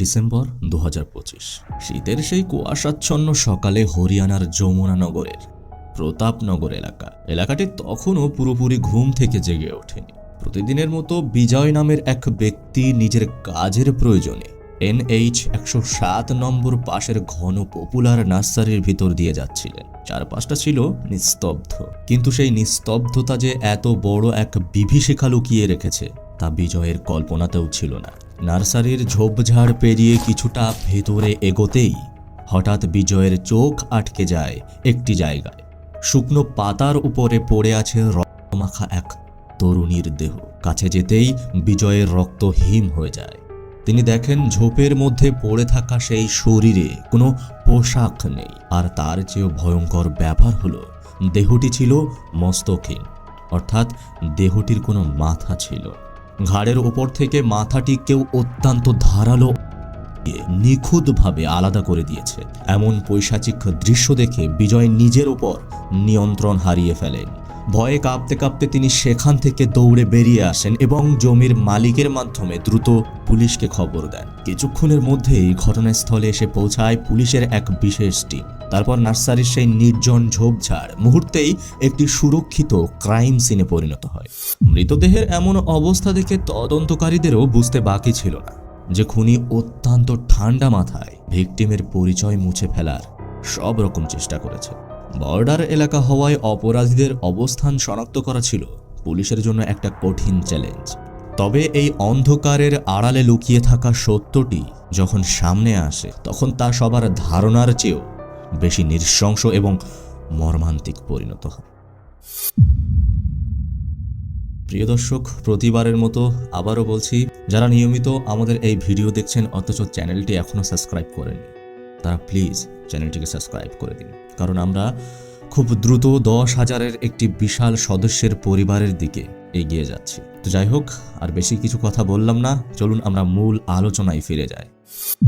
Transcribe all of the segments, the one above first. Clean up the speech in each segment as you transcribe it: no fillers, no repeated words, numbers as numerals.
December 2025। শীতের সেই কুয়াশাচ্ছন্ন সকালে হরিয়ানার যমুনানগরের প্রতাপনগর এলাকাটি তখনও পুরোপুরি ঘুম থেকে জেগে ওঠেনি। প্রতিদিনের মতো বিজয় নামের এক ব্যক্তি নিজের কাজের প্রয়োজনে NH 107 নম্বর পাশের ঘন পপুলার নার্সারির ভিতর দিয়ে যাচ্ছিলেন। চারপাশটা ছিল নিস্তব্ধ, কিন্তু সেই নিস্তব্ধতা যে এত বড় এক বিভীষিকা লুকিয়ে রেখেছে তা বিজয়ের কল্পনাতেও ছিল না। নার্সারির ঝোপঝাড় পেরিয়ে কিছুটা ভেতরে এগোতেই হঠাৎ বিজয়ের চোখ আটকে যায় একটি জায়গায়। শুকনো পাতার উপরে পড়ে আছে রক্তমাখা এক তরুণীর দেহ। কাছে যেতেই বিজয়ের রক্ত হিম হয়ে যায়। তিনি দেখেন ঝোপের মধ্যে পড়ে থাকা সেই শরীরে কোনো পোশাক নেই, আর তার চেয়েও ভয়ঙ্কর ব্যাপার হলো দেহটি ছিল মস্তকহীন, অর্থাৎ দেহটির কোনো মাথা ছিল। ঘাড়ের ওপর থেকে মাথাটি কেউ অত্যন্ত ধারালো নিখুঁতভাবে আলাদা করে দিয়েছে। এমন পৈশাচিক দৃশ্য দেখে বিজয় নিজের ওপর নিয়ন্ত্রণ হারিয়ে ফেলেন। ভয়ে কাঁপতে কাঁপতে তিনি সেখান থেকে দৌড়ে বেরিয়ে আসেন এবং জমির মালিকের মাধ্যমে দ্রুত পুলিশকে খবর দেন। কিছুক্ষণের মধ্যেই ঘটনাস্থলে এসে পৌঁছায় পুলিশের এক বিশেষ টিম। তারপর নার্সারির সেই নির্জন ঝোপঝাড় মুহূর্তেই একটি সুরক্ষিত ক্রাইম সিনে পরিণত হয়। মৃতদেহের এমন অবস্থা দেখে তদন্তকারীদেরও বুঝতে বাকি ছিল না যে খুনি অত্যন্ত ঠান্ডা মাথায় ভিকটিমের পরিচয় মুছে ফেলার সব রকম চেষ্টা করেছে। বর্ডার এলাকা হওয়ায় অপরাধীদের অবস্থান শনাক্ত করা ছিল পুলিশের জন্য একটা কঠিন চ্যালেঞ্জ। তবে এই অন্ধকারের আড়ালে লুকিয়ে থাকা সত্যটি যখন সামনে আসে তখন তা সবার ধারণার চেয়েও বেশি নৃশংস এবং মর্মান্তিক পরিণত হয়। প্রিয় দর্শক, প্রতিবারের মতো আবারও বলছি, যারা নিয়মিত আমাদের এই ভিডিও দেখছেন অথচ চ্যানেলটি এখনও সাবস্ক্রাইব করেননি, তারা প্লিজ চ্যানেলটিকে সাবস্ক্রাইব করে দিন, কারণ আমরা খুব দ্রুত 10,000-এর একটি বিশাল সদস্যের পরিবারের দিকে এগিয়ে যাচ্ছি। তো যাই হোক, আর বেশি কিছু কথা বললাম না, চলুন আমরা মূল আলোচনায় ফিরে যাই।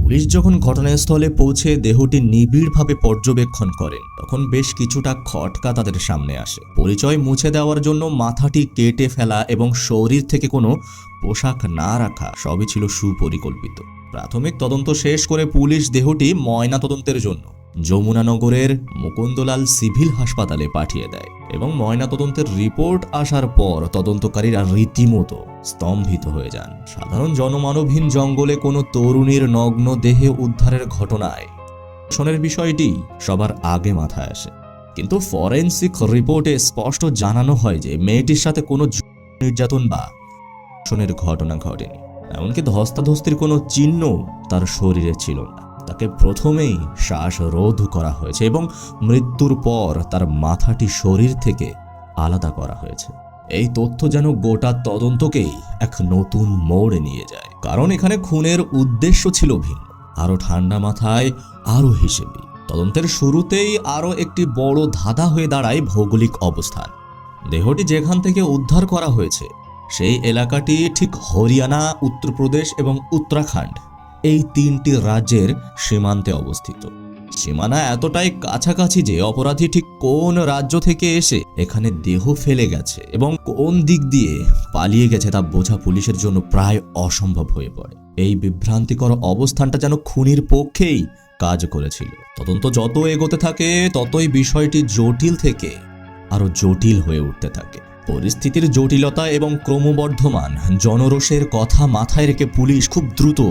পুলিশ যখন ঘটনাস্থলে পৌঁছে দেহটি নিবিড়ভাবে পর্যবেক্ষণ করেন তখন বেশ কিছুটা খটকা তাদের সামনে আসে। পরিচয় মুছে দেওয়ার জন্য মাথাটি কেটে ফেলা এবং শরীর থেকে কোনো পোশাক না রাখা সবই ছিল সুপরিকল্পিত। প্রাথমিক তদন্ত শেষ করে পুলিশ দেহটি ময়না তদন্তের জন্য যমুনানগরের মুকুন্দলাল সিভিল হাসপাতালে পাঠিয়ে দেয় এবং ময়না তদন্তের রিপোর্ট আসার পর তদন্তকারীরা রীতিমতো স্তম্ভিত হয়ে যান। সাধারণ জনমানবহীন জঙ্গলে কোনো তরুণীর নগ্ন দেহে উদ্ধারের ঘটনায় ধর্ষণের বিষয়টি সবার আগে মাথায় আসে, কিন্তু ফরেনসিক রিপোর্টে স্পষ্ট জানানো হয় যে মেয়েটির সাথে কোনো নির্যাতন বা ধর্ষণের ঘটনা ঘটেনি। এমনকি ধস্তাধস্তির কোনো চিহ্ন তার শরীরে ছিল না। তাকে প্রথমেই শ্বাসরোধ করা হয়েছে এবং মৃত্যুর পর তার মাথাটি শরীর থেকে আলাদা করা হয়েছে। এই তথ্য যেন গোটা তদন্তকেই এক নতুন মোড় নিয়ে যায়, কারণ এখানে খুনের উদ্দেশ্য ছিল ভিন্ন। আরো ঠান্ডা মাথায় আরো হিসেবে তদন্তের শুরুতেই আরো একটি বড় ধাঁধা হয়ে দাঁড়ায় ভৌগোলিক অবস্থান। দেহটি যেখান থেকে উদ্ধার করা হয়েছে সেই এলাকাটি ঠিক হরিয়ানা, উত্তরপ্রদেশ এবং উত্তরাখণ্ড এই তিনটি রাজ্যের সীমান্তে অবস্থিত। সীমানা এতটাই কাছাকাছি যে অপরাধী ঠিক কোন রাজ্য থেকে এসে এখানে দেহ ফেলে গেছে এবং কোন দিক দিয়ে পালিয়ে গেছে তা বোঝা পুলিশের জন্য প্রায় অসম্ভব হয়ে পড়ে। এই বিভ্রান্তিকর অবস্থানটা যেন খুনির পক্ষেই কাজ করেছিল। তদন্ত যত এগোতে থাকে ততই বিষয়টি জটিল থেকে আরো জটিল হয়ে উঠতে থাকে। পরিস্থিতির জটিলতা এবং ক্রমবর্ধমান জনরোষের কথা মাথায় রেখে পুলিশ খুব দ্রুত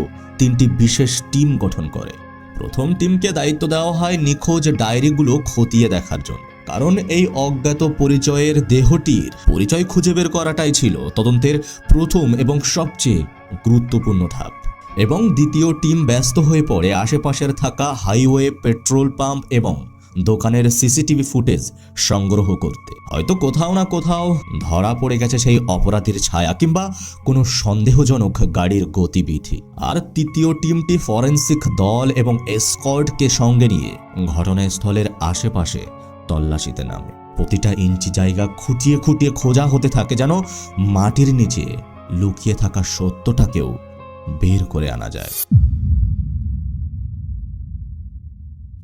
তিনটি বিশেষ টিম গঠন করে। প্রথম টিমকে দায়িত্ব দেওয়া হয় নিখোঁজ ডায়েরিগুলো খতিয়ে দেখার জন্য, কারণ এই অজ্ঞাত পরিচয়ের দেহটির পরিচয় খুঁজে বের করাটাই ছিল তদন্তের প্রথম এবং সবচেয়ে গুরুত্বপূর্ণ ধাপ। এবং দ্বিতীয় টিম ব্যস্ত হয়ে পড়ে আশেপাশের থাকা হাইওয়ে, পেট্রোল পাম্প এবং দোকানের সিসিটিভি ফুটেজ সংগ্রহ করতে। হয়তো কোথাও না কোথাও ধরা পড়ে গেছে সেই অপরাধীর ছায়া কিংবা কোনো সন্দেহজনক গাড়ির গতিবিধি। আর তৃতীয় টিমটি ফরেনসিক দল এবং এসকর্টকে সঙ্গে নিয়ে ঘটনাস্থলের আশেপাশে তল্লাশিতে নামে। প্রতিটা ইঞ্চি জায়গা খুঁটিয়ে খুঁটিয়ে খোঁজা হতে থাকে, যেন মাটির নিচে লুকিয়ে থাকা সত্যটাকেও বের করে আনা যায়।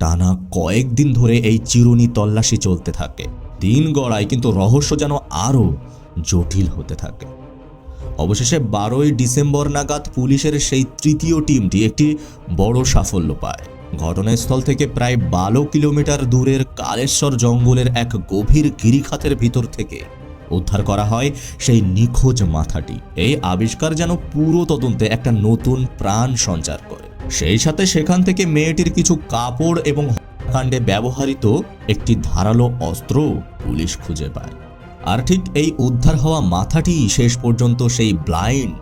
টানা কয়েকদিন ধরে এই চিরুনি তল্লাশি চলতে থাকে। দিন গড়ায়, কিন্তু রহস্য যেন আরো জটিল হতে থাকে। অবশেষে 12ই ডিসেম্বর নাগাদ পুলিশের সেই তৃতীয় টিমটি একটি বড় সাফল্য পায়। ঘটনাস্থল থেকে প্রায় 12 কিলোমিটার দূরের কালেশ্বর জঙ্গলের এক গভীর গিরিখাতের ভিতর থেকে উদ্ধার করা হয় সেই নিখোঁজ মাথাটি। এই আবিষ্কার যেন পুরো তদন্তে একটা নতুন প্রাণ সঞ্চার করে। সেই সাথে সেখান থেকে মেয়েটির কিছু কাপড় এবং হত্যাকাণ্ডে ব্যবহৃত একটি ধারালো অস্ত্র পুলিশ খুঁজে পায়। আর ঠিক এই উদ্ধার হওয়া মাথাটি শেষ পর্যন্ত সেই ব্লাইন্ড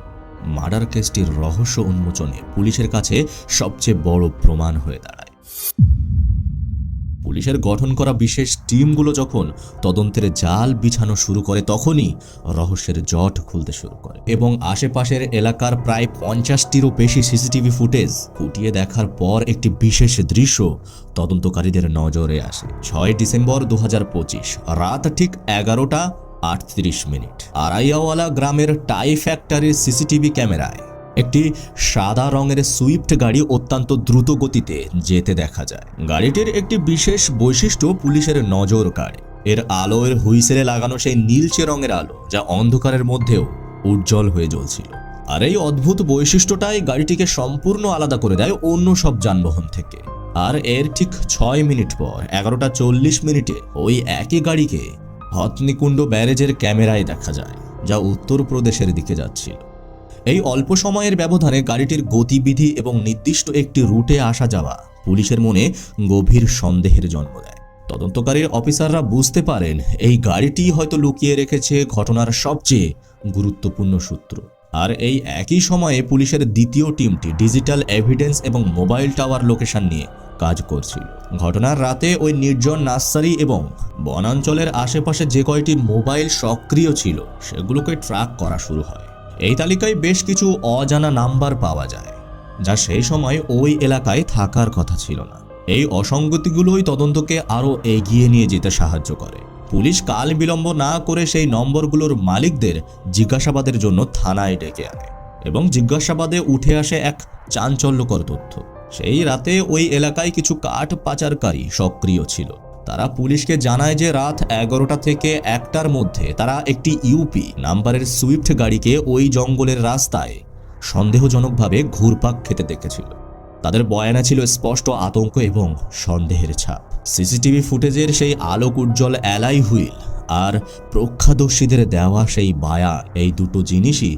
মার্ডার কেসটির রহস্য উন্মোচনে পুলিশের কাছে সবচেয়ে বড় প্রমাণ হয়ে দাঁড়ায়। পুলিশের গঠন করা বিশেষ টিমগুলো যখন তদন্তের জাল বিছানো শুরু করে তখনই রহস্যের জট খুলতে শুরু করে এবং আশেপাশের এলাকার প্রায় 50টিরও বেশি সিসিটিভি ফুটেজ ফুটিয়ে দেখার পর একটি বিশেষ দৃশ্য তদন্তকারীদের নজরে আসে। 6 ডিসেম্বর 2025 রাত ঠিক 11:38 আড়াইয়াওয়ালা গ্রামের টাই ফ্যাক্টরির সিসিটিভি ক্যামেরায় একটি সাদা রঙের সুইফট গাড়ি অত্যন্ত দ্রুত গতিতে যেতে দেখা যায়। গাড়িটির একটি বিশেষ বৈশিষ্ট্য পুলিশের নজর কাড়ে। এর আলোর হুইসেলে লাগানো সেই নীলচে রঙের আলো যা অন্ধকারের মধ্যেও উজ্জ্বল হয়ে জ্বলছিল। আর এই অদ্ভুত বৈশিষ্ট্যটাই গাড়িটিকে সম্পূর্ণ আলাদা করে দেয় অন্য সব যানবাহন থেকে। আর এর ঠিক 6 মিনিট পর 11:40 ওই একই গাড়িকে হথনিকুণ্ড ব্যারেজের ক্যামেরায় দেখা যায়, যা উত্তরপ্রদেশের দিকে যাচ্ছিল। এই অল্প সময়ের ব্যবধানে গাড়িটির গতিবিধি এবং নির্দিষ্ট একটি রুটে আসা যাওয়া পুলিশের মনে গভীর সন্দেহের জন্ম দেয়। তদন্তকারীর অফিসাররা বুঝতে পারেন এই গাড়িটি হয়তো লুকিয়ে রেখেছে ঘটনার সবচেয়ে গুরুত্বপূর্ণ সূত্র। আর এই একই সময়ে পুলিশের দ্বিতীয় টিমটি ডিজিটাল এভিডেন্স এবং মোবাইল টাওয়ার লোকেশন নিয়ে কাজ করছিল। ঘটনার রাতে ওই নির্জন নার্সারি এবং বনাঞ্চলের আশেপাশে যে কয়টি মোবাইল সক্রিয় ছিল সেগুলোকে ট্র্যাক করা শুরু হয়। এই তালিকায় বেশ কিছু অজানা নাম্বার পাওয়া যায় যা সেই সময় ওই এলাকায় থাকার কথা ছিল না। এই অসঙ্গতিগুলোই তদন্তকে আরও এগিয়ে নিয়ে যেতে সাহায্য করে। পুলিশ কাল বিলম্ব না করে সেই নম্বরগুলোর মালিকদের জিজ্ঞাসাবাদের জন্য থানায় ডেকে আনে এবং জিজ্ঞাসাবাদে উঠে আসে এক চাঞ্চল্যকর তথ্য। সেই রাতে ওই এলাকায় কিছু কাঠ পাচারকারী সক্রিয় ছিল। তারা পুলিশকে জানায় যে রাত 11টা থেকে 1টার মধ্যে তারা একটি ইউপি নাম্বারের সুইফট গাড়িকে ওই জঙ্গলের রাস্তায় সন্দেহজনকভাবে ঘুরপাক খেতে দেখেছিল। তাদের বয়ানে ছিল স্পষ্ট আতঙ্ক এবং সন্দেহের ছাপ। সিসিটিভি ফুটেজের সেই আলোক উজ্জ্বল অ্যালাই হুইল আর প্রত্যক্ষদর্শীদের দেওয়া সেই বায়ান, এই দুটো জিনিসই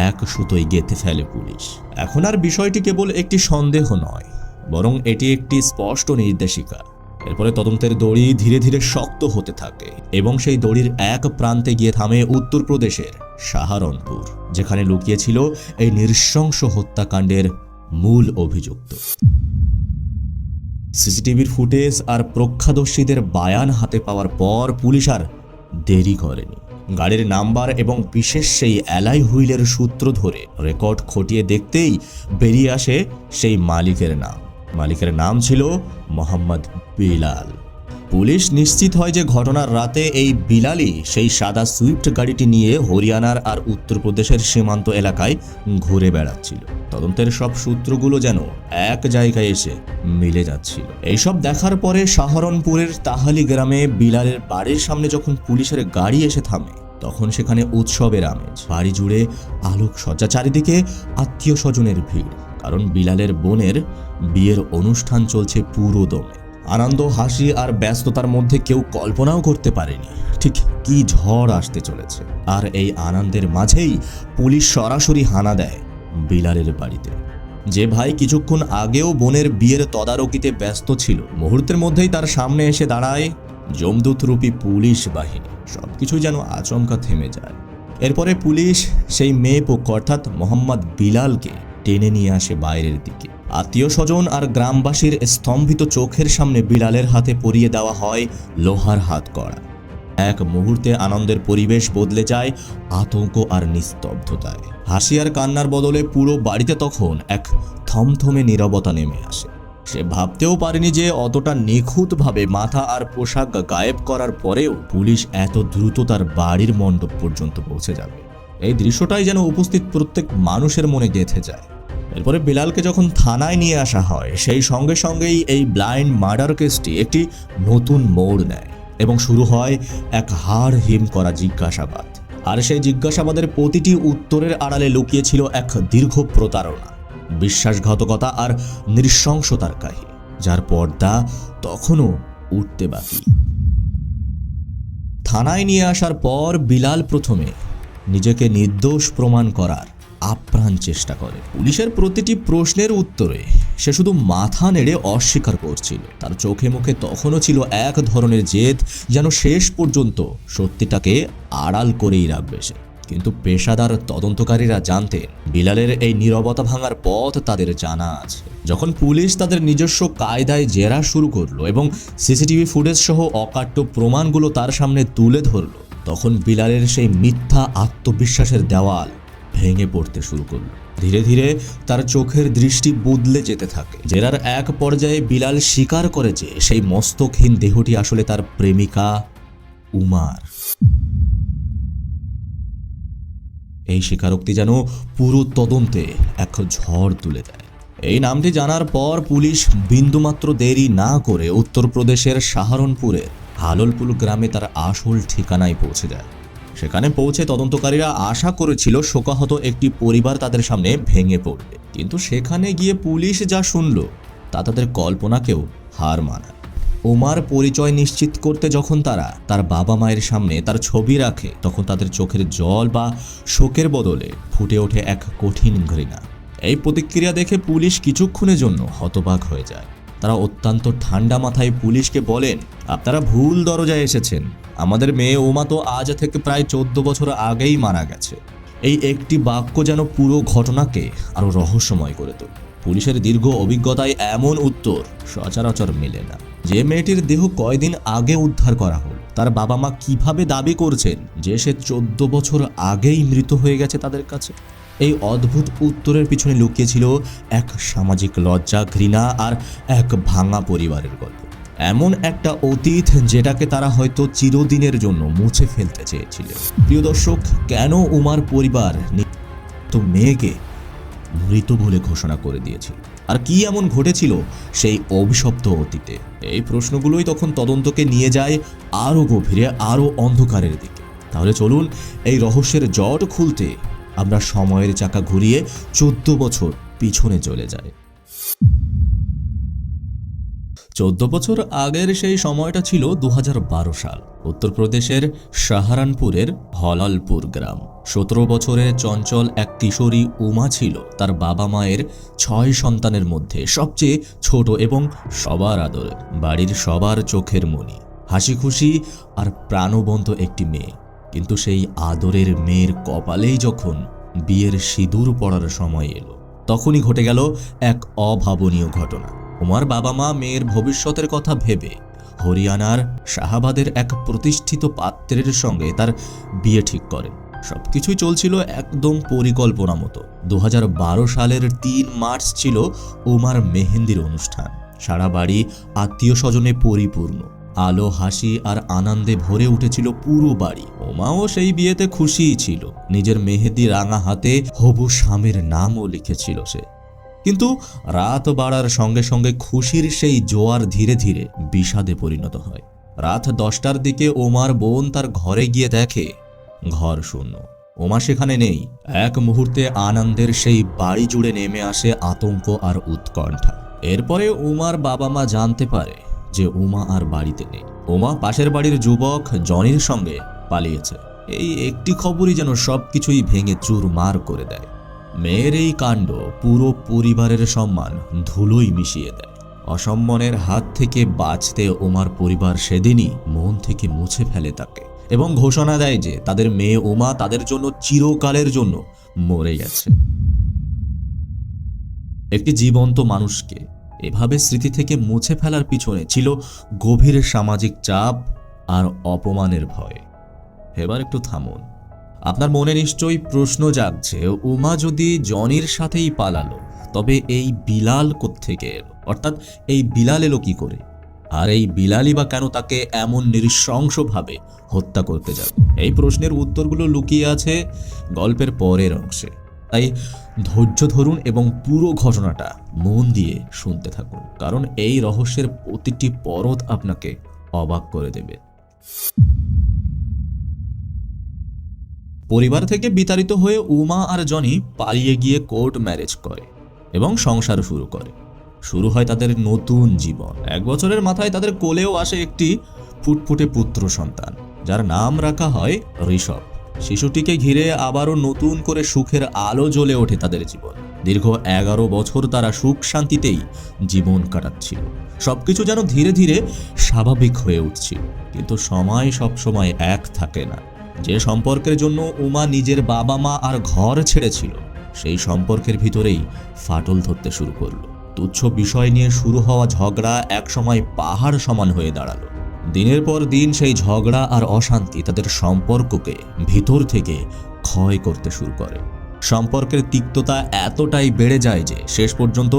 এক সুতোয় গেঁথে ফেলে পুলিশ। এখন আর বিষয়টি কেবল একটি সন্দেহ নয়, বরং এটি একটি স্পষ্ট নির্দেশিকা। এরপরে তদন্তের দড়ি ধীরে ধীরে শক্ত হতে থাকে এবং সেই দড়ির এক প্রান্তে গিয়ে থামে উত্তরপ্রদেশের সাহারনপুর, যেখানে লুকিয়েছিল এই নৃশংস হত্যাকাণ্ডের মূল অভিযুক্ত। সিসিটিভির ফুটেজ আর প্রত্যক্ষদর্শীদের বায়ান হাতে পাওয়ার পর পুলিশ আর দেরি করেনি। গাড়ির নাম্বার এবং বিশেষ সেই অ্যালাই হুইলের সূত্র ধরে রেকর্ড খতিয়ে দেখতেই বেরিয়ে আসে সেই মালিকের নাম। মালিকের নাম ছিল মোহাম্মদ বিলাল। পুলিশ নিশ্চিত হয় যে ঘটনার রাতে এই বিলালই সেই সাদা সুইফট গাড়িটি নিয়ে হরিয়ানার আর উত্তরপ্রদেশের সীমান্ত এলাকায় ঘুরে বেড়াচ্ছিল। তদন্তের সব সূত্রগুলো যেন এক জায়গায় এসে মিলে যাচ্ছিল। এইসব দেখার পরে সাহারনপুরের তাহালি গ্রামে বিলালের বাড়ির সামনে যখন পুলিশের গাড়ি এসে থামে তখন সেখানে উৎসবের আমেজ। বাড়ি জুড়ে আলোকসজ্জা, চারিদিকে আত্মীয় স্বজনের ভিড়, কারণ বিলালের বোনের বিয়ের অনুষ্ঠান চলছে পুরো দমে। আনন্দ, হাসি আর ব্যস্ততার মধ্যে কেউ কল্পনাও করতে পারেনি ঠিক কি ঝড় আসতে চলেছে। আর এই আনন্দের মাঝেই পুলিশ সরাসরি হানা দেয় বিলালের বাড়িতে। যে ভাই কিছুক্ষণ আগেও বোনের বিয়ের তদারকিতে ব্যস্ত ছিল, মুহূর্তের মধ্যেই তার সামনে এসে দাঁড়ায় যমদূতরূপী পুলিশ বাহিনী। সবকিছু যেন আচমকা থেমে যায়। এরপরে পুলিশ সেই মেয়ে পক্ষ অর্থাৎ মোহাম্মদ বিলালকে টেনে নিয়ে আসে বাইরের দিকে। আত্মীয় স্বজন আর গ্রামবাসীর স্তম্ভিত চোখের সামনে বিলালের হাতে পরিয়ে দেওয়া হয় লোহার হাত কড়া। এক মুহূর্তে আনন্দের পরিবেশ বদলে যায় আতঙ্ক আর নিস্তব্ধতায়। হাসি আর কান্নার বদলে পুরো বাড়িতে তখন এক থমথমে নীরবতা নেমে আসে। সে ভাবতেও পারেনি যে অতটা নিখুঁতভাবে মাথা আর পোশাক গায়েব করার পরেও পুলিশ এত দ্রুত তার বাড়ির মণ্ডপ পর্যন্ত পৌঁছে যাবে। এই দৃশ্যটাই যেন উপস্থিত প্রত্যেক মানুষের মনে গেঁথে যায়। এরপরে বিলালকে যখন থানায় নিয়ে আসা হয় সেই সঙ্গে সঙ্গেই এই ব্লাইন্ড মার্ডার কেসটি একটি নতুন মোড় নেয় এবং শুরু হয় এক হাড় হিম করা জিজ্ঞাসাবাদ। আর সেই জিজ্ঞাসাবাদের প্রতিটি উত্তরের আড়ালে লুকিয়ে ছিল এক দীর্ঘ প্রতারণা, বিশ্বাসঘাতকতা আর নৃশংসতার কাহিনী, যার পর্দা তখনও উঠতে বাকি। থানায় নিয়ে আসার পর বিলাল প্রথমে নিজেকে নির্দোষ প্রমাণ করার আপ্রাণ চেষ্টা করে। পুলিশের প্রতিটি প্রশ্নের উত্তরে সে শুধু মাথা নেড়ে অস্বীকার করছিল। তার চোখে মুখে তখনও ছিল এক ধরনের জেদ, যেন শেষ পর্যন্ত সত্যিটাকে আড়াল করেই রাখবে সে। কিন্তু পেশাদার তদন্তকারীরা জানতেন বিলালের এই নীরবতা ভাঙার পথ তাদের জানা আছে। যখন পুলিশ তাদের নিজস্ব কায়দায় জেরা শুরু করলো এবং সিসিটিভি ফুটেজ সহ অকাট্য প্রমাণগুলো তার সামনে তুলে ধরলো, তখন বিলালের সেই মিথ্যা আত্মবিশ্বাসের দেওয়াল ভেঙে পড়তে শুরু করলো। ধীরে ধীরে তার চোখের দৃষ্টি বদলে যেতে থাকে। জেরার এক পর্যায়ে বিলাল স্বীকার করে যে সেই মস্তকহীন দেহটি আসলে তার প্রেমিকা উমার। এই স্বীকারোক্তি যেন পুরো তদন্তে এক ঝড় তুলে দেয়। এই নামটি জানার পর পুলিশ বিন্দুমাত্র দেরি না করে উত্তরপ্রদেশের সাহারনপুরের হাললপুর গ্রামে তার আসল ঠিকানায় পৌঁছে যায়। সেখানে পৌঁছে তদন্তকারীরা আশা করেছিল শোকাহত একটি পরিবার তাদের সামনে ভেঙে পড়বে, কিন্তু সেখানে গিয়ে পুলিশ যা শুনল তা তাদের কল্পনাকেও হার মানায়। উমার পরিচয় নিশ্চিত করতে যখন তারা তার বাবা মায়ের সামনে তার ছবি রাখে, তখন তাদের চোখের জল বা শোকের বদলে ফুটে ওঠে এক কঠিন ঘৃণা। এই প্রতিক্রিয়া দেখে পুলিশ কিছুক্ষণের জন্য হতবাক হয়ে যায়। তারা অত্যন্ত ঠান্ডা মাথায় পুলিশকে বলেন, আপনারা ভুল দরজায় এসেছেন। আমাদের মেয়ে উমা তো আজ থেকে প্রায় 14 বছর আগেই মারা গেছে। এই একটি বাক্য যেন পুরো ঘটনাকে আরো রহস্যময় করে তোলে। পুলিশের দীর্ঘ অভিজ্ঞতায় এমন উত্তর সচরাচর মেলে না। যে মেয়েটির দেহ কয়দিন আগে উদ্ধার করা হলো, তার বাবা মা কিভাবে দাবি করছেন যে সে 14 বছর আগেই মৃত হয়ে গেছে তাদের কাছে? এই অদ্ভুত উত্তরের পিছনে লুকিয়ে ছিল এক সামাজিক লজ্জা, ঘৃণা আর এক ভাঙা পরিবারের গল্প। এমন একটা অতীত যেটাকে তারা হয়তো চিরদিনের জন্য মুছে ফেলতে চেয়েছিল। প্রিয় দর্শক, কেন উমার পরিবার তো মেয়েকে মৃত বলে ঘোষণা করে দিয়েছিল? আর কি এমন ঘটেছিল সেই অভিশপ্ত অতীতে? এই প্রশ্নগুলোই তখন তদন্তকে নিয়ে যায় আরো গভীরে, আরো অন্ধকারের দিকে। তাহলে চলুন এই রহস্যের জট খুলতে আমরা সময়ের চাকা ঘুরিয়ে 14 বছর পিছনে চলে যাই। 14 বছর আগের সেই সময়টা ছিল 2012 সাল। উত্তরপ্রদেশের সাহারানপুরের হলালপুর গ্রাম। 17 বছরের চঞ্চল এক কিশোরী উমা ছিল তার বাবা মায়ের 6 সন্তানের মধ্যে সবচেয়ে ছোট এবং সবার আদরের। বাড়ির সবার চোখের মণি, হাসি খুশি আর প্রাণবন্ত একটি মেয়ে। কিন্তু সেই আদরের মেয়ের কপালেই যখন বিয়ের সিঁদুর পড়ার সময় এলো, তখনই ঘটে গেল এক অভাবনীয় ঘটনা। উমার বাবা মা মেয়ের ভবিষ্যতের কথা ভেবে হরিয়ানার শাহাবাদের এক প্রতিষ্ঠিত পাত্রের সঙ্গে তার বিয়ে ঠিক করেন। সবকিছুই চলছিল একদম পরিকল্পনা মতো। 2012 সালের 3 মার্চ ছিল উমার মেহেন্দির অনুষ্ঠান। সারা বাড়ি আত্মীয় স্বজনে পরিপূর্ণ। আলো, হাসি আর আনন্দে ভরে উঠেছিল পুরো বাড়ি। উমাও সেই বিয়েতে খুশিই ছিল। নিজের মেহেদি রাঙা হাতে হবু স্বামীর নামও লিখেছিল সে। কিন্তু রাত বাড়ার সঙ্গে সঙ্গে খুশির সেই জোয়ার ধীরে ধীরে বিষাদে পরিণত হয়। রাত 10টার দিকে উমার বোন তার ঘরে গিয়ে দেখে ঘর শূন্য। উমা সেখানে নেই। এক মুহূর্তে আনন্দের সেই বাড়ি জুড়ে নেমে আসে আতঙ্ক আর উৎকণ্ঠা। এরপরে উমার বাবা মা জানতে পারে যে উমা আর বাড়িতে নেই। উমা পাশের বাড়ির যুবক জনির সঙ্গে পালিয়েছে। এই একটি খবরই যেন সবকিছুই ভেঙে চুরমার করে দেয়। মেয়ের এই কাণ্ড পুরো পরিবারের সম্মান ধুলোয় মিশিয়ে দেয়। অসম্মানের হাত থেকে বাঁচতে উমার পরিবার সেদিনই মন থেকে মুছে ফেলে তাকে এবং ঘোষণা দেয় যে তাদের মেয়ে উমা তাদের জন্য চিরকালের জন্য মরে গেছে। একটি জীবন্ত মানুষকে এভাবে স্মৃতি থেকে মুছে ফেলার পিছনে ছিল গভীর সামাজিক চাপ আর অপমানের ভয়। এবার একটু থামুন। আপনার মনে নিশ্চয়ই প্রশ্ন জাগছে, উমা যদি জনির সাথেই পালালো, তবে এই বিলাল কোত্থেকে এলো? অর্থাৎ এই বিলাল এলো কি করে? আর এই বিলালই বা কেন তাকে এমন নৃশংসভাবে হত্যা করতে যাবে? এই প্রশ্নের উত্তরগুলো লুকিয়ে আছে গল্পের পরের অংশে। তাই ধৈর্য ধরুন এবং পুরো ঘটনাটা মন দিয়ে শুনতে থাকুন, কারণ এই রহস্যের প্রতিটি পরত আপনাকে অবাক করে দেবে। পরিবার থেকে বিতাড়িত হয়ে উমা আর জনি পালিয়ে গিয়ে কোর্ট ম্যারেজ করে এবং সংসার শুরু করে। শুরু হয় তাদের নতুন জীবন। 1 বছরের মাথায় তাদের কোলেও আসে একটি ফুটফুটে পুত্র সন্তান, যার নাম রাখা হয় ঋষভ। শিশুটিকে ঘিরে আবারও নতুন করে সুখের আলো জ্বলে ওঠে তাদের জীবন। দীর্ঘ 11 বছর তারা সুখ শান্তিতেই জীবন কাটাচ্ছিল। সবকিছু যেন ধীরে ধীরে স্বাভাবিক হয়ে উঠছিল। কিন্তু সময় সবসময় এক থাকে না। যে সম্পর্কের জন্য উমা নিজের বাবা মা আর ঘর ছেড়েছিল, সেই সম্পর্কের ভিতরেই ফাটল ধরতে শুরু করলো। তুচ্ছ বিষয় নিয়ে শুরু হওয়া ঝগড়া একসময় পাহাড় সমান হয়ে দাঁড়ালো। দিনের পর দিন সেই ঝগড়া আর অশান্তি তাদের সম্পর্ককে ভিতর থেকে ক্ষয় করতে শুরু করে। সম্পর্কের তিক্ততা এতটাই বেড়ে যায় যে শেষ পর্যন্ত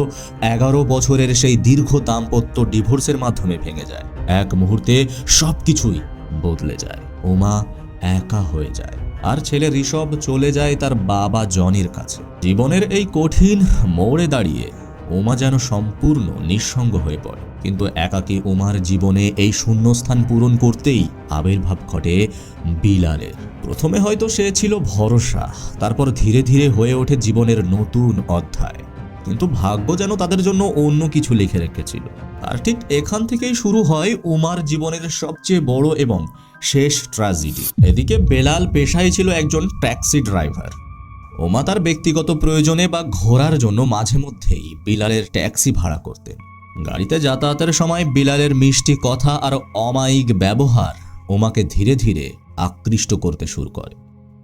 11 বছরের সেই দীর্ঘ দাম্পত্য ডিভোর্সের মাধ্যমে ভেঙে যায়। এক মুহূর্তে সবকিছুই বদলে যায়। উমা একা হয়ে যায় আর ছেলে ঋষভ চলে যায় তার বাবা জনির কাছে। জীবনের এই কঠিন মোড়ে দাঁড়িয়ে উমা যেন সম্পূর্ণ নিঃসঙ্গ হয়ে পড়ে। কিন্তু একাকী উমার জীবনে এই শূন্যস্থান পূরণ করতেই আবির্ভাব ঘটে বিলালের। প্রথমে হয়তো সে ছিল ভরসা, তারপর ধীরে ধীরে হয়ে ওঠে জীবনের নতুন অধ্যায়। কিন্তু ভাগ্য যেন তাদের জন্য অন্য কিছু লিখে রেখেছিল। আর ঠিক এখান থেকেই শুরু হয় উমার জীবনের সবচেয়ে বড় এবং শেষ ট্র্যাজেডি। এদিকে বেলাল পেশায় ছিল একজন ট্যাক্সি ড্রাইভার। উমা তার ব্যক্তিগত প্রয়োজনে বা ঘোরার জন্য মাঝে মধ্যেই বিলালের ট্যাক্সি ভাড়া করতেন। গাড়িতে যাতায়াতের সময় বিলালের মিষ্টি কথা আর অমায়িক ব্যবহার উমাকে ধীরে ধীরে আকৃষ্ট করতে শুরু করে।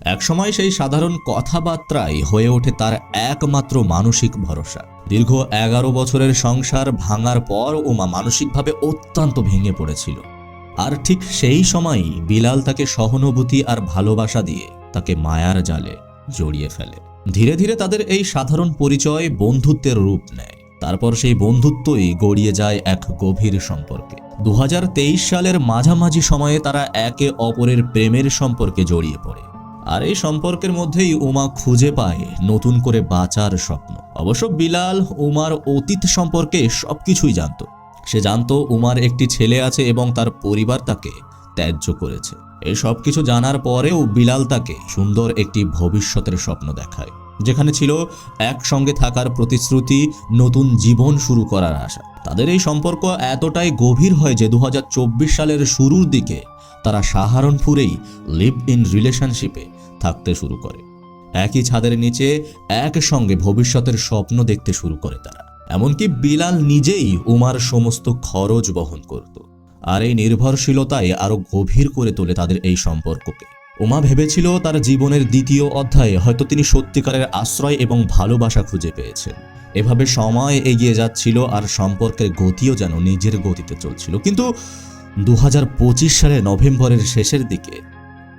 একসময় সেই সাধারণ কথাবার্তাই হয়ে ওঠে তার একমাত্র মানসিক ভরসা। দীর্ঘ 11 বছরের সংসার ভাঙার পর উমা মানসিকভাবে অত্যন্ত ভেঙে পড়েছিল। আর ঠিক সেই সময়ই বিলাল তাকে সহানুভূতি আর ভালোবাসা দিয়ে তাকে মায়ার জালে জড়িয়ে ফেলে। ধীরে ধীরে তাদের এই সাধারণ পরিচয় বন্ধুত্বের রূপ নেয়। তারপর সেই বন্ধুত্বই গড়িয়ে যায় এক গভীর সম্পর্কে। 2023 সালের মাঝামাঝি সময়ে তারা একে অপরের প্রেমের সম্পর্কে জড়িয়ে পড়ে। আর এই সম্পর্কের মধ্যেই উমা খুঁজে পায় নতুন করে বাঁচার স্বপ্ন। অবশ্য বিলাল উমার অতীত সম্পর্কে সবকিছুই জানত। সে জানত উমার একটি ছেলে আছে এবং তার পরিবার তাকে ত্যায্য করেছে। এই সব কিছু জানার পরেও বিলাল তাকে সুন্দর একটি ভবিষ্যতের স্বপ্ন দেখায়, যেখানে ছিল একসঙ্গে থাকার প্রতিশ্রুতি, নতুন জীবন শুরু করার আশা। তাদের এই সম্পর্ক এতটাই গভীর হয় যে 2024 সালের শুরুর দিকে তারা সাহারনপুরেই লিভ ইন রিলেশনশিপে থাকতে শুরু করে। একই ছাদের নিচে একসঙ্গে ভবিষ্যতের স্বপ্ন দেখতে শুরু করে তারা। এমনকি বিলাল নিজেই উমার সমস্ত খরচ বহন করত। আর এই নির্ভরশীলতাই আরো গভীর করে তোলে তাদের এই সম্পর্ককে। উমা ভেবেছিল তার জীবনের দ্বিতীয় অধ্যায়ে হয়তো তিনি সত্যিকারের আশ্রয় এবং ভালোবাসা খুঁজে পেয়েছেন। এভাবে সময় এগিয়ে যাচ্ছিল আর সম্পর্কের গতিও যেন নিজের গতিতে চলছিল। কিন্তু 2025 সালের নভেম্বরের শেষের দিকে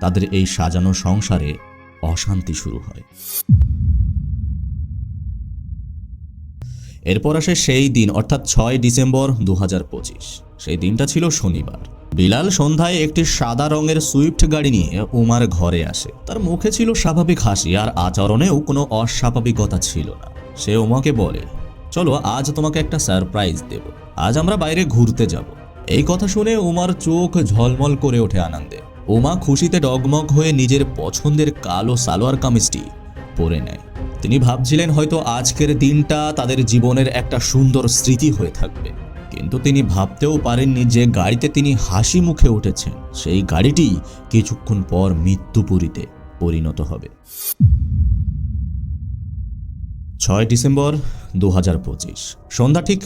তাদের এই সাজানো সংসারে অশান্তি শুরু হয়। এরপর আসে সেই দিন, অর্থাৎ 6 ডিসেম্বর 2025। সেই দিনটা ছিল শনিবার। বিলাল সন্ধ্যায় একটি সাদা রঙের সুইফট গাড়ি নিয়ে উমার ঘরে আসে। তার মুখে ছিল স্বাভাবিক হাসি আর আচরণেও কোনো অস্বাভাবিকতা ছিল না। সে উমাকে বলে, চলো আজ তোমাকে একটা সারপ্রাইজ দেব, আজ আমরা বাইরে ঘুরতে যাব। এই কথা শুনে উমার চোখ ঝলমল করে ওঠে আনন্দে। উমা খুশিতে ডগমগ হয়ে নিজের পছন্দের কালো সালোয়ার কামিজটি পরে নেয়। তিনি ভাবছিলেন হয়তো আজকের দিনটা তাদের জীবনের একটা সুন্দর স্মৃতি হয়ে থাকবে। কিন্তু তিনি ভাবতেও পারেননি যে গাড়িতে তিনি হাসি মুখে উঠেছেন, সেই গাড়িটি কিছুক্ষণ পর মৃত্যুপুরীতে পরিণত হবে। 6 ডিসেম্বর 2025 সন্ধ্যা ঠিক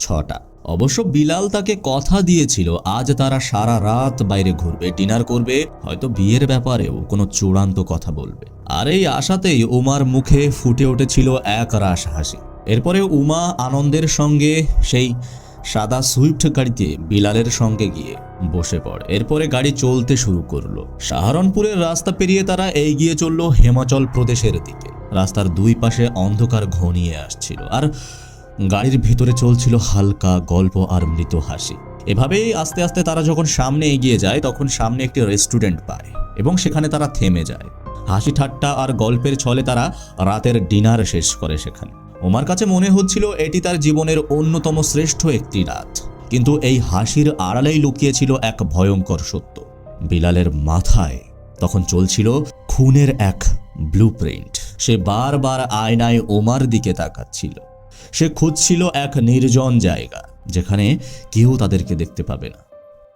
6টা। অবশ্য বিলাল তাকে কথা দিয়েছিল আজ তারা সারা রাত বাইরে ঘুরবে, ডিনার করবে, হয়তো বিয়ের ব্যাপারেও কোনো চূড়ান্ত কথা বলবে। আর এই আশাতেই উমার মুখে ফুটে উঠেছিল এক রাস হাসি। এরপরে উমা আনন্দের সঙ্গে সেই সাদা সুইফট গাড়িতে বিলালের সঙ্গে গিয়ে বসে পড়ে। এরপরে গাড়ি চলতে শুরু করলো। সাহারনপুরের রাস্তা পেরিয়ে তারা এগিয়ে চলল হিমাচল প্রদেশের দিকে। রাস্তার দুই পাশে অন্ধকার ঘনিয়ে আসছিল আর গাড়ির ভিতরে চলছিল হালকা গল্প আর মৃত হাসি। এভাবেই আস্তে আস্তে তারা যখন সামনে এগিয়ে যায় তখন সামনে একটি রেস্টুরেন্ট পায় এবং সেখানে তারা থেমে যায়। হাসি ঠাট্টা আর গল্পের ছলে তারা রাতের ডিনার শেষ করে সেখানে। ওমার কাছে মনে হচ্ছিল এটি তার জীবনের অন্যতম শ্রেষ্ঠ একটি রাত। কিন্তু এই হাসির আড়ালেই লুকিয়ে ছিল এক ভয়ঙ্কর সত্য। বিলালের মাথায় তখন চলছিল খুনের এক ব্লুপ্রিন্ট। সে বারবার আয়নায় ওমার দিকে তাকাচ্ছিল। সে খুঁজছিল এক নির্জন জায়গা যেখানে কেউ তাদেরকে দেখতে পাবে না।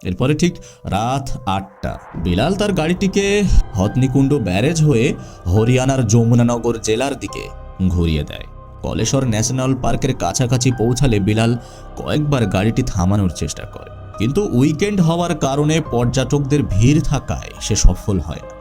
এরপরে ঠিক রাত 8টা বিলাল তার গাড়িটিকে হথনিকুণ্ড ব্যারেজ হয়ে হরিয়ানার যমুনানগর জেলার দিকে ঘুরিয়ে দেয়। কলেশ্বর ন্যাশনাল পার্কের কাছাকাছি পৌঁছালে বিলাল কয়েকবার গাড়িটি থামানোর চেষ্টা করে, কিন্তু উইকেন্ড হওয়ার কারণে পর্যটকদের ভিড় থাকায় সে সফল হয় না।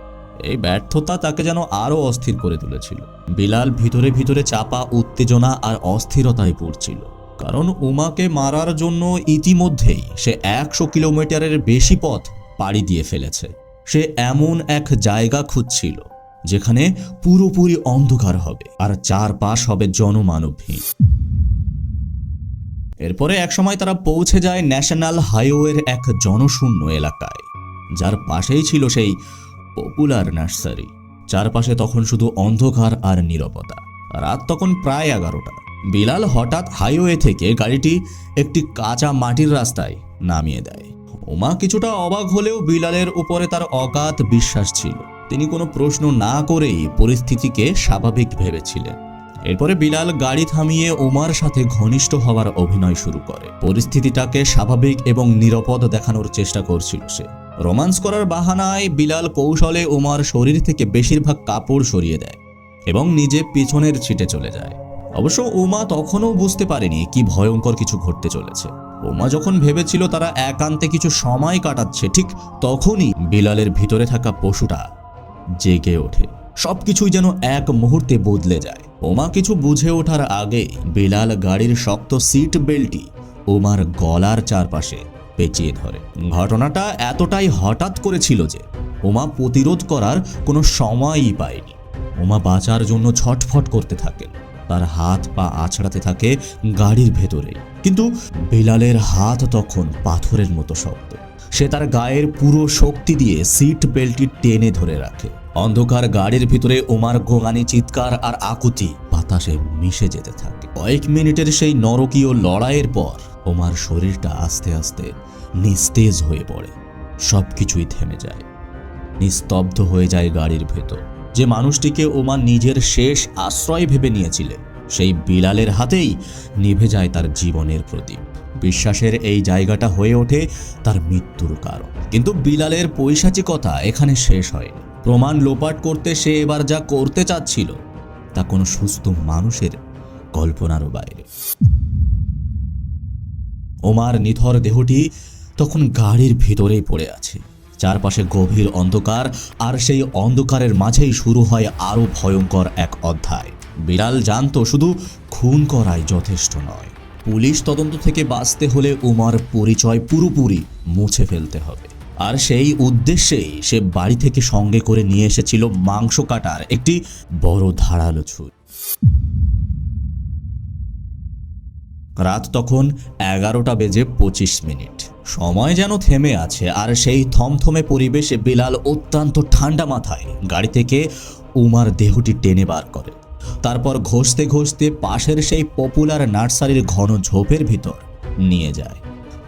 এই ব্যর্থতা তাকে যেন আরও অস্থির করে তুলেছিল। বিলাল ভিতরে ভিতরে চাপা উত্তেজনা আর অস্থিরতায় পড়ছিল, কারণ উমাকে মারার জন্য ইতিমধ্যেই সে 100 কিলোমিটারের বেশি পথ পাড়ি দিয়ে ফেলেছে। সে এমন এক জায়গা খুঁজছিল যেখানে পুরোপুরি অন্ধকার হবে আর চারপাশ হবে জনমানবহীন। এরপরে একসময় তারা পৌঁছে যায় ন্যাশনাল হাইওয়ের এক জনশূন্য এলাকায়, যার পাশেই ছিল সেই পপুলার নার্সারি। চারপাশে তখন শুধু অন্ধকার আর নীরবতা। রাত তখন প্রায় 11টা। বিলাল হঠাৎ হাইওয়ে থেকে গাড়িটি একটি কাঁচা মাটির রাস্তায় নামিয়ে দেয়। উমা কিছুটা অবাক হলেও বিলালের উপরে তার অগাধ বিশ্বাস ছিল। তিনি কোনো প্রশ্ন না করেই পরিস্থিতিকে স্বাভাবিক ভেবেছিলেন। এরপরে বিলাল গাড়ি থামিয়ে উমার সাথে ঘনিষ্ঠ হওয়ার অভিনয় শুরু করে। পরিস্থিতিটাকে স্বাভাবিক এবং নিরাপদ দেখানোর চেষ্টা করছিল সে। রোমান্স করার বাহানায় বিলাল কৌশলে উমার শরীর থেকে বেশিরভাগ কাপড় সরিয়ে দেয় এবং নিজে পিছনের সিটে চলে যায়। অবশ্য উমা তখনও বুঝতে পারেনি কি ভয়ঙ্কর কিছু ঘটতে চলেছে। উমা যখন ভেবেছিল তারা একান্তে কিছু সময় কাটাচ্ছে, ঠিক তখনই বিলালের ভিতরে থাকা পশুটা জেগে ওঠে। সবকিছুই যেন এক মুহূর্তে বদলে যায়। উমা কিছু বুঝে ওঠার আগে বিলাল গাড়ির শক্ত সিট বেল্টটি উমার গলার চারপাশে পেঁচিয়ে ধরে। ঘটনাটা এতটাই হঠাৎ করেছিল যে উমা প্রতিরোধ করার কোনো সময়ই পায়নি। উমা বাঁচার জন্য ছটফট করতে থাকেন। তার হাত পা আছড়াতে থাকে গাড়ির ভেতরে, কিন্তু বিলালের হাত তখন পাথরের মতো শক্ত। সে তার গায়ের পুরো শক্তি দিয়ে সিট বেল্টটি টেনে ধরে রাখে। অন্ধকার গাড়ির ভিতরে উমার গোঙানি চিৎকার আর আকুতি বাতাসে মিশে যেতে থাকে। কয়েক মিনিটের সেই নরকীয় লড়াইয়ের পর উমার শরীরটা আস্তে আস্তে নিস্তেজ হয়ে পড়ে। সবকিছুই থেমে যায়। নিস্তব্ধ হয়ে যায় গাড়ির ভেতর। যে মানুষটিকে উমা নিজের শেষ আশ্রয় ভেবে নিয়েছিলেন, সেই বিলালের হাতেই নিভে যায় তার জীবনের প্রদীপ। বিশ্বাসের এই জায়গাটা হয়ে ওঠে তার মৃত্যুর কারণ। কিন্তু বিলালের পৈশাচিকতা এখানে শেষ হয়নি। প্রমাণ লোপাট করতে সে এবার যা করতে চাচ্ছিল তা কোনো সুস্থ মানুষের কল্পনারও বাইরে। ওমার নিথর দেহটি তখন গাড়ির ভিতরেই পড়ে আছে। চারপাশে গভীর অন্ধকার, আর সেই অন্ধকারের মাঝেই শুরু হয় আরও ভয়ঙ্কর এক অধ্যায়। বিলাল জানতো শুধু খুন করাই যথেষ্ট নয়। পুলিশ তদন্ত থেকে বাঁচতে হলে উমার পরিচয় পুরোপুরি মুছে ফেলতে হবে। আর সেই উদ্দেশ্যেই সে বাড়ি থেকে সঙ্গে করে নিয়ে এসেছিল মাংস কাটার একটি বড় ধারালো ছুরি। রাত তখন 11:25। সময় যেন থেমে আছে, আর সেই থমথমে পরিবেশে বিলাল অত্যন্ত ঠান্ডা মাথায় গাড়ি থেকে উমার দেহটি টেনে বার করে। তারপর ঘষতে ঘষতে পাশের সেই পপুলার নার্সারির ঘন ঝোপের ভিতর নিয়ে যায়।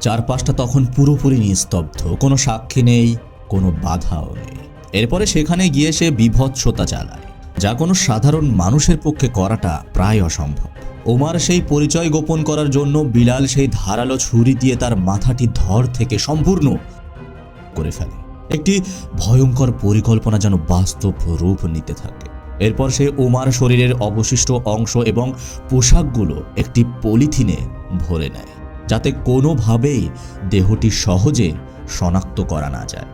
চারপাশটা তখন পুরোপুরি নিস্তব্ধ, কোনো সাক্ষী নেই, কোনো বাধাও নেই। এরপরে সেখানে গিয়ে সে বীভৎসতা চালায়, যা কোনো সাধারণ মানুষের পক্ষে করাটা প্রায় অসম্ভব। ওমার সেই পরিচয় গোপন করার জন্য বিলাল সেই ধারালো ছুরি দিয়ে তার মাথাটি ধর থেকে সম্পূর্ণ করে ফেলে। একটি ভয়ঙ্কর পরিকল্পনা যেন বাস্তব রূপ নিতে থাকে। এরপর সে ওমার শরীরের অবশিষ্ট অংশ এবং পোশাকগুলো একটি পলিথিনে ভরে নেয়, যাতে কোনোভাবেই দেহটি সহজে শনাক্ত করা না যায়।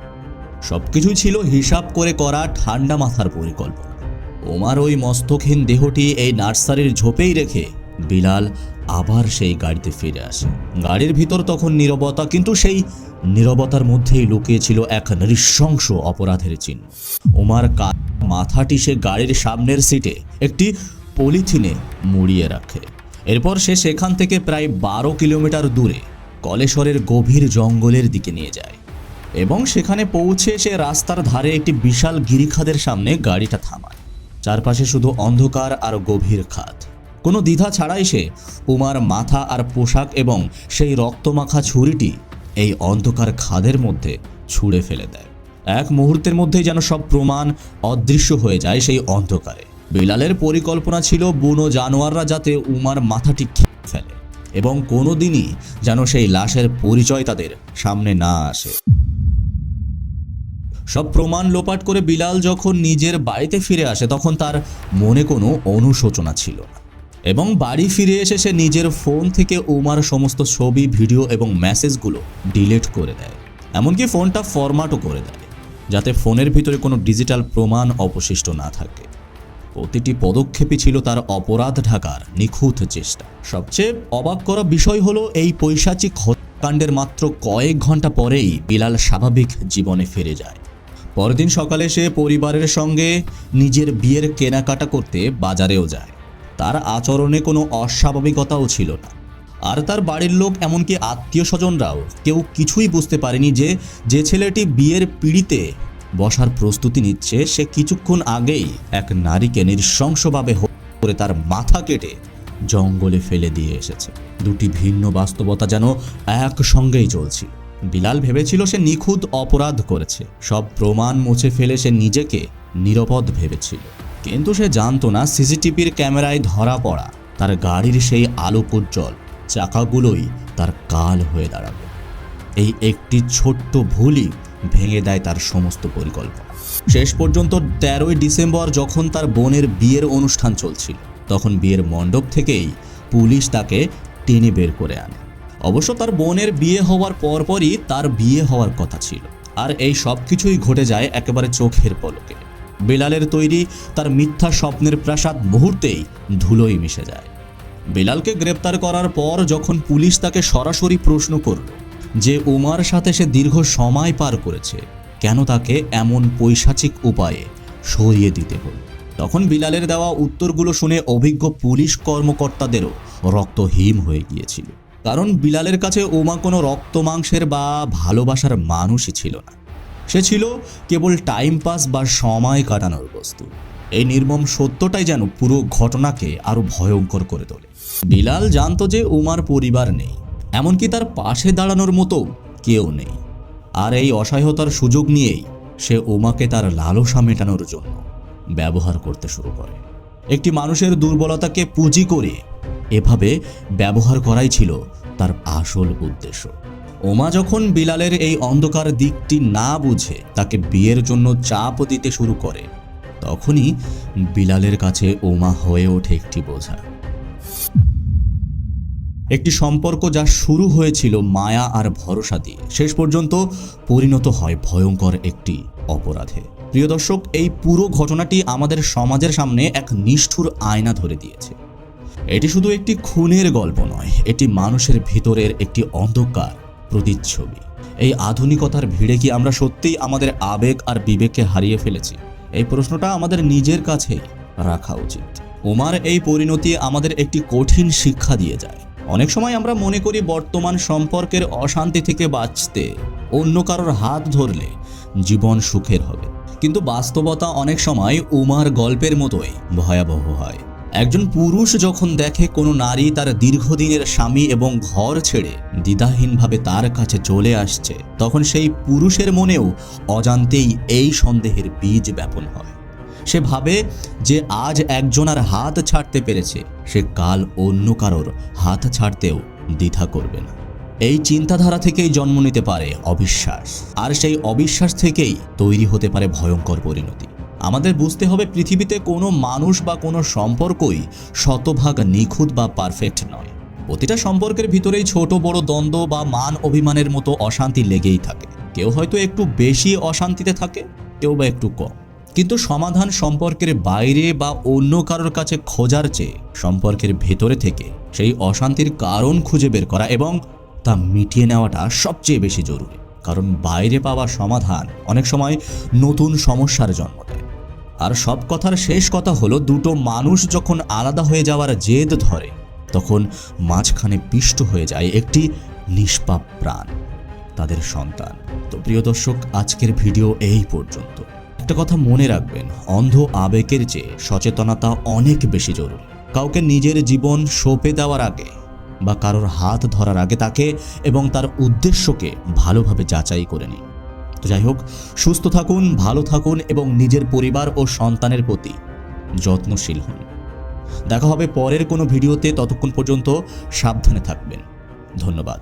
সবকিছুই ছিল হিসাব করে করা ঠান্ডা মাথার পরিকল্পনা। ওমার ওই মস্তকহীন দেহটি এই নার্সারির ঝোপেই রেখে বিলাল আবার সেই গাড়িতে ফিরে আসে। গাড়ির ভিতর তখন নীরবতা, কিন্তু সেই নীরবতার মধ্যেই লুকিয়ে ছিল এক নৃশংস অপরাধের চিহ্ন। ওমার মাথাটি সে গাড়ির সামনের সিটে একটি পলিথিনে মুড়িয়ে রাখে। এরপর সে সেখান থেকে প্রায় 12 কিলোমিটার দূরে কলেশ্বরের গভীর জঙ্গলের দিকে নিয়ে যায় এবং সেখানে পৌঁছে সে রাস্তার ধারে একটি বিশাল গিরিখাদের সামনে গাড়িটা থামায়। চারপাশে শুধু অন্ধকার আর গভীর খাদ। কোনো দ্বিধা ছাড়াই সে উমার মাথা আর পোশাক এবং সেই রক্তমাখা ছুরিটি এই অন্ধকার খাদের মধ্যে ছুঁড়ে ফেলে দেয়। এক মুহূর্তের মধ্যেই যেন সব প্রমাণ অদৃশ্য হয়ে যায় সেই অন্ধকারে। বিলালের পরিকল্পনা ছিল বুনো জানোয়াররা যাতে উমার মাথাটি খেয়ে ফেলে এবং কোনোদিনই যেন সেই লাশের পরিচয় তাদের সামনে না আসে। সব প্রমাণ লোপাট করে বিলাল যখন নিজের বাড়িতে ফিরে আসে তখন তার মনে কোনো অনুশোচনা ছিল না এবং বাড়ি ফিরে এসে সে নিজের ফোন থেকে উমার সমস্ত ছবি, ভিডিও এবং মেসেজগুলো ডিলিট করে দেয়। এমনকি ফোনটা ফরম্যাটও করে দেয় যাতে ফোনের ভিতরে কোনো ডিজিটাল প্রমাণ অবশিষ্ট না থাকে। প্রতিটি পদক্ষেপই ছিল তার অপরাধ ঢাকার নিখুঁত চেষ্টা। সবচেয়ে অবাক করা বিষয় হলো এই পৈশাচিক হত্যাকাণ্ডের মাত্র কয়েক ঘন্টা পরেই বিলাল স্বাভাবিক জীবনে ফিরে যায়। পরদিন সকালে সে পরিবারের সঙ্গে নিজের বিয়ের কেনাকাটা করতে বাজারেও যায়। তার আচরণে কোনো অস্বাভাবিকতাও ছিল না, আর তার বাড়ির লোক এমনকি আত্মীয় স্বজনরাও কেউ কিছুই বুঝতে পারেনি যে ছেলেটি বিয়ের পিঁড়িতে বসার প্রস্তুতি নিচ্ছে সে কিছুক্ষণ আগেই এক নারীকে নৃশংসভাবে হত্যা করে তার মাথা কেটে জঙ্গলে ফেলে দিয়ে এসেছে। দুটি ভিন্ন বাস্তবতা যেন একসঙ্গেই চলছিল। বিলাল ভেবেছিল সে নিখুঁত অপরাধ করেছে, সব প্রমাণ মুছে ফেলে সে নিজেকে নিরাপদ ভেবেছিল, কিন্তু সে জানতো না সিসিটিভির ক্যামেরায় ধরা পড়া তার গাড়ির সেই আলোকোজ্জ্বল চাকাগুলোই তার কাল হয়ে দাঁড়াবে। এই একটি ছোট্ট ভুলই ভেঙে দেয় তার সমস্ত পরিকল্পনা। শেষ পর্যন্ত 13ই ডিসেম্বর যখন তার বোনের বিয়ের অনুষ্ঠান চলছিল তখন বিয়ের মণ্ডপ থেকেই পুলিশ তাকে টেনে বের করে আনে। অবশ্য তার বোনের বিয়ে হওয়ার পরপরই তার বিয়ে হওয়ার কথা ছিল, আর এই সব কিছুই ঘটে যায় একেবারে চোখের পলকে। বিলালের তৈরি তার মিথ্যা স্বপ্নের প্রাসাদ মুহূর্তেই ধুলোয় মিশে যায়। বিলালকে গ্রেপ্তার করার পর যখন পুলিশ তাকে সরাসরি প্রশ্ন করল যে উমার সাথে সে দীর্ঘ সময় পার করেছে, কেন তাকে এমন পৈশাচিক উপায়ে সরিয়ে দিতে হলো, তখন বিলালের দেওয়া উত্তরগুলো শুনে অভিজ্ঞ পুলিশ কর্মকর্তাদেরও রক্ত হিম হয়ে গিয়েছিল। কারণ বিলালের কাছে উমা কোনো রক্ত মাংসের বা ভালোবাসার মানুষই ছিল না, সে ছিল কেবল টাইম পাস বা সময় কাটানোর বস্তু। এই নির্মম সত্যটাই যেন পুরো ঘটনাকে আরো ভয়ঙ্কর করে তোলে। বিলাল জানতো যে উমার পরিবার নেই, এমনকি তার পাশে দাঁড়ানোর মতো কেউ নেই, আর এই অসহায়তার সুযোগ নিয়েই সে উমাকে তার লালসা মেটানোর জন্য ব্যবহার করতে শুরু করে। একটি মানুষের দুর্বলতাকে পুঁজি করে এভাবে ব্যবহার করাই ছিল তার আসল উদ্দেশ্য। উমা যখন বিলালের এই অন্ধকার দিকটি না বুঝে তাকে বিয়ের জন্য চাপ দিতে শুরু করে তখনই বিলালের কাছে উমা হয়ে ওঠে একটি বোঝা। একটি সম্পর্ক যা শুরু হয়েছিল মায়া আর ভরসা দিয়ে শেষ পর্যন্ত পরিণত হয় ভয়ঙ্কর একটি অপরাধে। প্রিয় দর্শক, এই পুরো ঘটনাটি আমাদের সমাজের সামনে এক নিষ্ঠুর আয়না ধরে দিয়েছে। এটি শুধু একটি খুনের গল্প নয়, এটি মানুষের ভিতরের একটি অন্ধকার প্রতিচ্ছবি। এই আধুনিকতার ভিড়ে কি আমরা সত্যিই আমাদের আবেগ আর বিবেককে হারিয়ে ফেলেছি? এই প্রশ্নটা আমাদের নিজের কাছেই রাখা উচিত। উমার এই পরিণতি আমাদের একটি কঠিন শিক্ষা দিয়ে যায়। অনেক সময় আমরা মনে করি বর্তমান সম্পর্কের অশান্তি থেকে বাঁচতে অন্য কারোর হাত ধরলে জীবন সুখের হবে, কিন্তু বাস্তবতা অনেক সময় উমার গল্পের মতোই ভয়াবহ হয়। একজন পুরুষ যখন দেখে কোনো নারী তার দীর্ঘদিনের স্বামী এবং ঘর ছেড়ে দ্বিধাহীনভাবে তার কাছে চলে আসছে, তখন সেই পুরুষের মনেও অজান্তেই এই সন্দেহের বীজ বপন হয়। সে ভাবে যে আজ একজনের হাত ছাড়তে পেরেছে, সে কাল অন্য কারোর হাত ছাড়তেও দ্বিধা করবে না। এই চিন্তাধারা থেকেই জন্ম নিতে পারে অবিশ্বাস, আর সেই অবিশ্বাস থেকেই তৈরি হতে পারে ভয়ঙ্কর পরিণতি। আমাদের বুঝতে হবে পৃথিবীতে কোনো মানুষ বা কোনো সম্পর্কই শতভাগ নিখুঁত বা পারফেক্ট নয়। প্রতিটা সম্পর্কের ভিতরেই ছোট বড় দ্বন্দ্ব বা মান অভিমানের মতো অশান্তি লেগেই থাকে। কেউ হয়তো একটু বেশি অশান্তিতে থাকে, কেউ বা একটু কম, কিন্তু সমাধান সম্পর্কের বাইরে বা অন্য কারোর কাছে খোঁজার চেয়ে সম্পর্কের ভেতরে থেকে সেই অশান্তির কারণ খুঁজে বের করা এবং তা মিটিয়ে নেওয়াটা সবচেয়ে বেশি জরুরি। কারণ বাইরে পাওয়া সমাধান অনেক সময় নতুন সমস্যার জন্ম দেয়। আর সব কথার শেষ কথা হলো, দুটো মানুষ যখন আলাদা হয়ে যাওয়ার জেদ ধরে তখন মাঝখানে পিষ্ট হয়ে যায় একটি নিষ্পাপ প্রাণ, তাদের সন্তান। তো প্রিয় দর্শক, আজকের ভিডিও এই পর্যন্ত। একটা কথা মনে রাখবেন, অন্ধ আবেগের চেয়ে সচেতনতা অনেক বেশি জরুরি। কাউকে নিজের জীবন সঁপে দেওয়ার আগে বা কারোর হাত ধরার আগে তাকে এবং তার উদ্দেশ্যকে ভালোভাবে যাচাই করে নিন। তো যাই হোক, সুস্থ থাকুন, ভালো থাকুন এবং নিজের পরিবার ও সন্তানের প্রতি যত্নশীল হন। দেখা হবে পরের কোনো ভিডিওতে, ততক্ষণ পর্যন্ত সাবধানে থাকবেন। ধন্যবাদ।